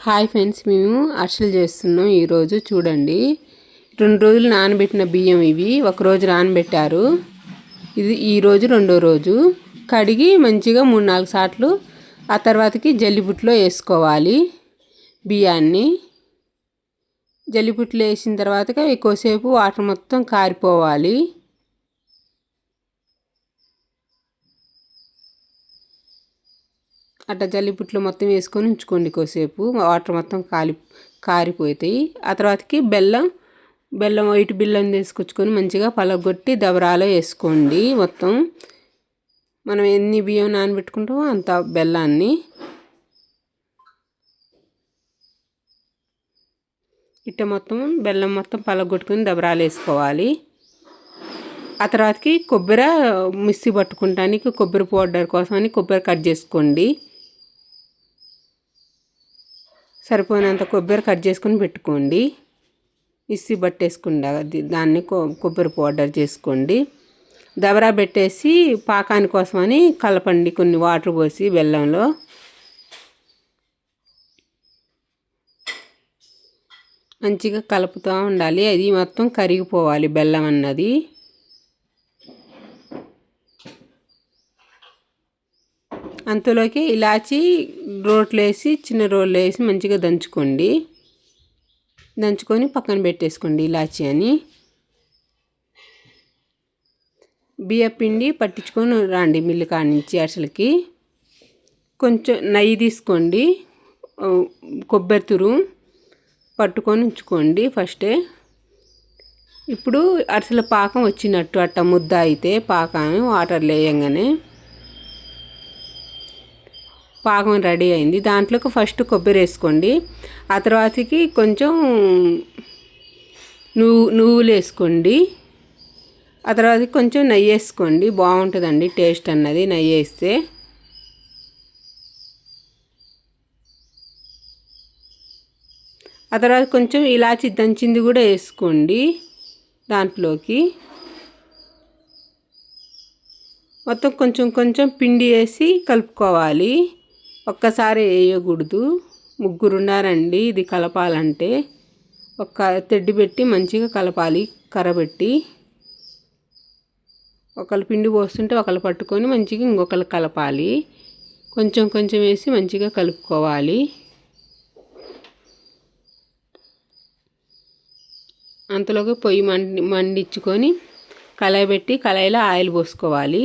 Hi friends, మేము అరిసెలు చేస్తున్నాం. ఈరోజు చూడండి, 2 రోజులు నానబెట్టిన బియ్యం ఇవి. ఒకరోజు నానబెట్టారు. ఇది ఈరోజు రెండో రోజు. కడిగి మంచిగా 3-4 సార్లు ఆ తర్వాతకి జల్లిబుట్లో వేసుకోవాలి. బియ్యాన్ని జల్లిబుట్లో వేసిన తర్వాత ఎక్కువసేపు వాటర్ మొత్తం కారిపోవాలి. అట్లా జల్లిపుట్లో మొత్తం వేసుకొని ఉంచుకోండి. కొద్దిసేపు వాటర్ మొత్తం కారిపోతాయి. ఆ తర్వాతకి బెల్లం వైట్ బెల్లం తీసుకొచ్చుకొని మంచిగా పలగొట్టి దబరాలో వేసుకోండి. మొత్తం మనం ఎన్ని బియ్యం నానబెట్టుకుంటామో అంత బెల్లాన్ని ఇట్ట మొత్తం బెల్లం మొత్తం పలగొట్టుకొని దబరాలు వేసుకోవాలి. ఆ తర్వాతకి కొబ్బరి మిక్సీ పట్టుకుంటానికి కొబ్బరి పౌడర్ కోసమని కొబ్బరి కట్ చేసుకోండి. సరిపోయినంత కొబ్బరి కట్ చేసుకొని పెట్టుకోండి. మిక్సీ పట్టేసుకుండా దాన్ని కొబ్బరి పౌడర్ చేసుకోండి. దబరా పెట్టేసి పాకాని కోసమని కలపండి. కొన్ని వాటర్ పోసి బెల్లంలో మంచిగా కలుపుతూ ఉండాలి. అది మొత్తం కరిగిపోవాలి బెల్లం అన్నది. అంతలోకి ఇలాచి రోట్లో వేసి చిన్న రోల్లో వేసి మంచిగా దంచుకొని పక్కన పెట్టేసుకోండి. ఇలాచి అని బియ్య పిండి పట్టించుకొని రండి మిల్లు కాడ నుంచి. అరిసెలకి కొంచెం నెయ్యి తీసుకోండి. కొబ్బరి తురుము పట్టుకొని ఉంచుకోండి ఫస్టే. ఇప్పుడు అరిసెల పాకం వచ్చినట్టు అట్ట ముద్ద అయితే పాకాన్ని వాటర్లో వేయంగానే పాకం రెడీ అయింది. దాంట్లోకి ఫస్ట్ కొబ్బరి వేసుకోండి. ఆ తర్వాతకి కొంచెం నువ్వులు వేసుకోండి. ఆ తర్వాత కొంచెం నెయ్యి వేసుకోండి. బాగుంటుందండి టేస్ట్ అన్నది నెయ్యి వేస్తే. ఆ తర్వాత కొంచెం ఇలాచి దంచింది కూడా వేసుకోండి దాంట్లోకి. మొత్తం కొంచెం పిండి వేసి కలుపుకోవాలి. ఒక్కసారి వేయకూడదు. 3 ఉన్నారండి ఇది కలపాలంటే. ఒక తెడ్డి పెట్టి మంచిగా కలపాలి. కర్రబెట్టి ఒకళ్ళు పిండి పోస్తుంటే ఒకళ్ళు పట్టుకొని మంచిగా ఇంకొకళ్ళు కలపాలి. కొంచెం వేసి మంచిగా కలుపుకోవాలి. అంతలోకి పొయ్యి మండించుకొని కళాయి పెట్టి కళాయిలో ఆయిల్ పోసుకోవాలి.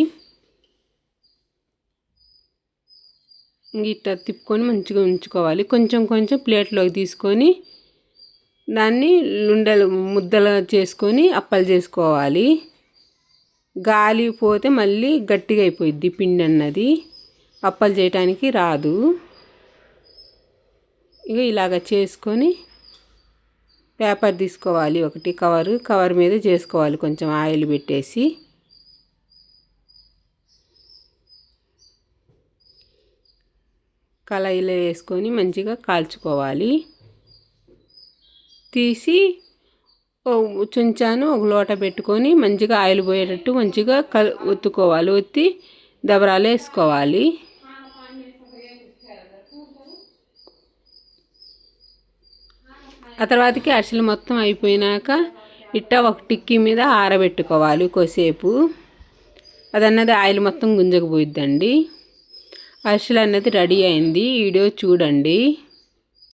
ఇట్లా తిప్పుకొని మంచిగా ఉంచుకోవాలి. కొంచెం ప్లేట్లోకి తీసుకొని దాన్ని ముద్దలు చేసుకొని అప్పలు చేసుకోవాలి. గాలి పోతే మళ్ళీ గట్టిగా అయిపోయిద్ది పిండి అన్నది. అప్పలు చేయడానికి రాదు. ఇక ఇలాగ చేసుకొని పేపర్ తీసుకోవాలి. ఒకటి కవర్ మీద చేసుకోవాలి. కొంచెం ఆయిల్ పెట్టేసి కళాయిలో వేసుకొని మంచిగా కాల్చుకోవాలి. తీసి చుంచాను ఒక లోట పెట్టుకొని మంచిగా ఆయిల్ పోయేటట్టు మంచిగా ఒత్తుకోవాలి. ఒత్తి దబరాలు వేసుకోవాలి. ఆ తర్వాతకి అరిసెలు మొత్తం అయిపోయినాక ఇట్ట ఒక టిక్కీ మీద ఆరబెట్టుకోవాలి కొద్దిసేపు. అదన్నది ఆయిల్ మొత్తం గుంజకపోయిద్దండి. అరిసెలు అన్నది రెడీ అయింది. వీడియో చూడండి.